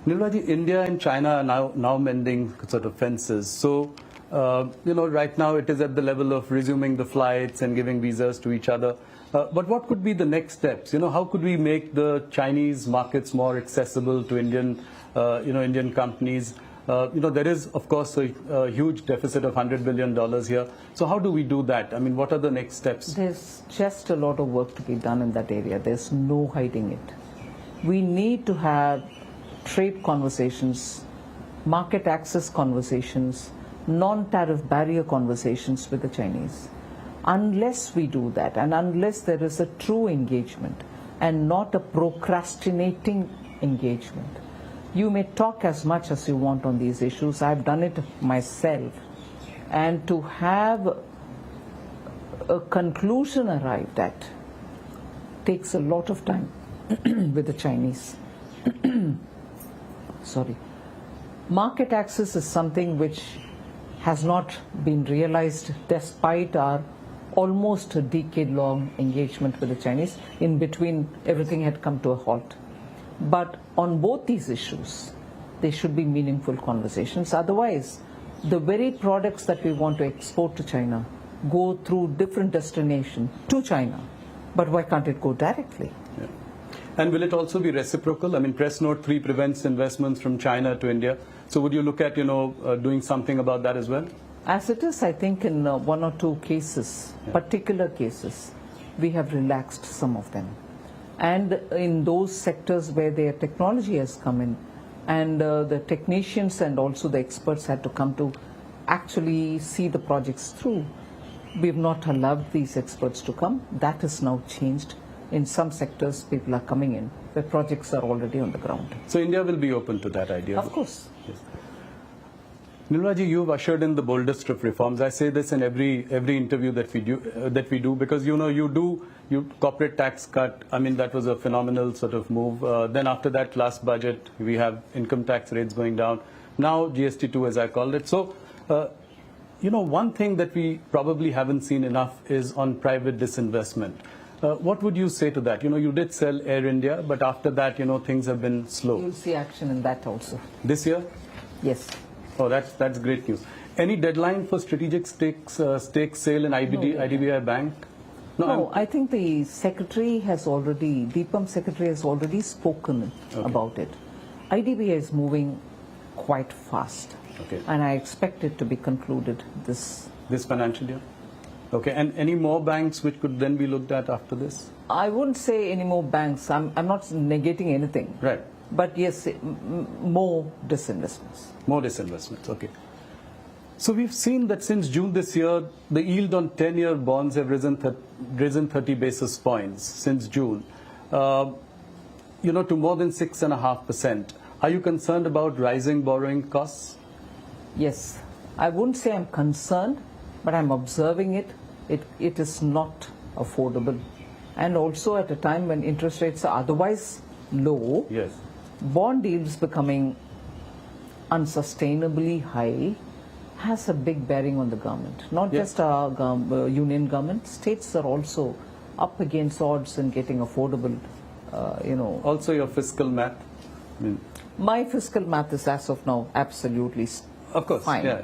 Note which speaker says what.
Speaker 1: Nirmala, India and China are now mending sort of fences. So, right now it is at the level of resuming the flights and giving visas to each other. But what could be the next steps? How could we make the Chinese markets more accessible to Indian, Indian companies? There is, of course, a huge deficit of $100 billion here. So how do we do that? I mean, what are the next steps?
Speaker 2: There's just a lot of work to be done in that area. There's no hiding it. We need to have trade conversations, market access conversations, non-tariff barrier conversations with the Chinese. Unless we do that, and unless there is a true engagement and not a procrastinating engagement, you may talk as much as you want on these issues. I've done it myself. And to have a conclusion arrived at takes a lot of time with the Chinese. Sorry. Market access is something which has not been realized despite our almost a decade-long engagement with the Chinese. In between, everything had come to a halt. But on both these issues, there should be meaningful conversations. Otherwise, the very products that we want to export to China go through different destinations to China. But why can't it go directly?
Speaker 1: Yeah. And will it also be reciprocal? I mean, Press Note 3 prevents investments from China to India. So would you look at, doing something about that as well?
Speaker 2: As it is, I think in one or two cases, particular cases, we have relaxed some of them. And in those sectors where their technology has come in, and the technicians and also the experts had to come to actually see the projects through, we've not allowed these experts to come. That has now changed. In some sectors, people are coming in where projects are already on the ground.
Speaker 1: So India will be open to that idea?
Speaker 2: Of course.
Speaker 1: Yes. Nirmala ji, you've ushered in the boldest of reforms. I say this in every interview that we do because you corporate tax cut. I mean, that was a phenomenal sort of move. Then after that last budget, we have income tax rates going down. Now GST2, as I called it. So, one thing that we probably haven't seen enough is on private disinvestment. What would you say to that? You did sell Air India, but after that, things have been slow.
Speaker 2: You'll see action in that also.
Speaker 1: This year?
Speaker 2: Yes.
Speaker 1: Oh, that's great news. Any deadline for strategic stake sale in IDBI Bank?
Speaker 2: No, I think the secretary has already, DIPAM secretary has already spoken about it. IDBI is moving quite fast.
Speaker 1: Okay.
Speaker 2: And I expect it to be concluded this
Speaker 1: financial year? Okay, and any more banks which could then be looked at after this?
Speaker 2: I wouldn't say any more banks. I'm not negating anything.
Speaker 1: Right.
Speaker 2: But yes, more disinvestments.
Speaker 1: More disinvestments, okay. So we've seen that since June this year, the yield on 10-year bonds have risen 30 basis points since June, to more than 6.5%. Are you concerned about rising borrowing costs?
Speaker 2: Yes. I wouldn't say I'm concerned, but I'm observing it. It is not affordable. And also at a time when interest rates are otherwise low,
Speaker 1: yes,
Speaker 2: bond yields becoming unsustainably high has a big bearing on the government. Not just our union government, states are also up against odds in getting affordable,
Speaker 1: Also your fiscal math?
Speaker 2: My fiscal math is as of now absolutely
Speaker 1: of course,
Speaker 2: fine.
Speaker 1: Yeah.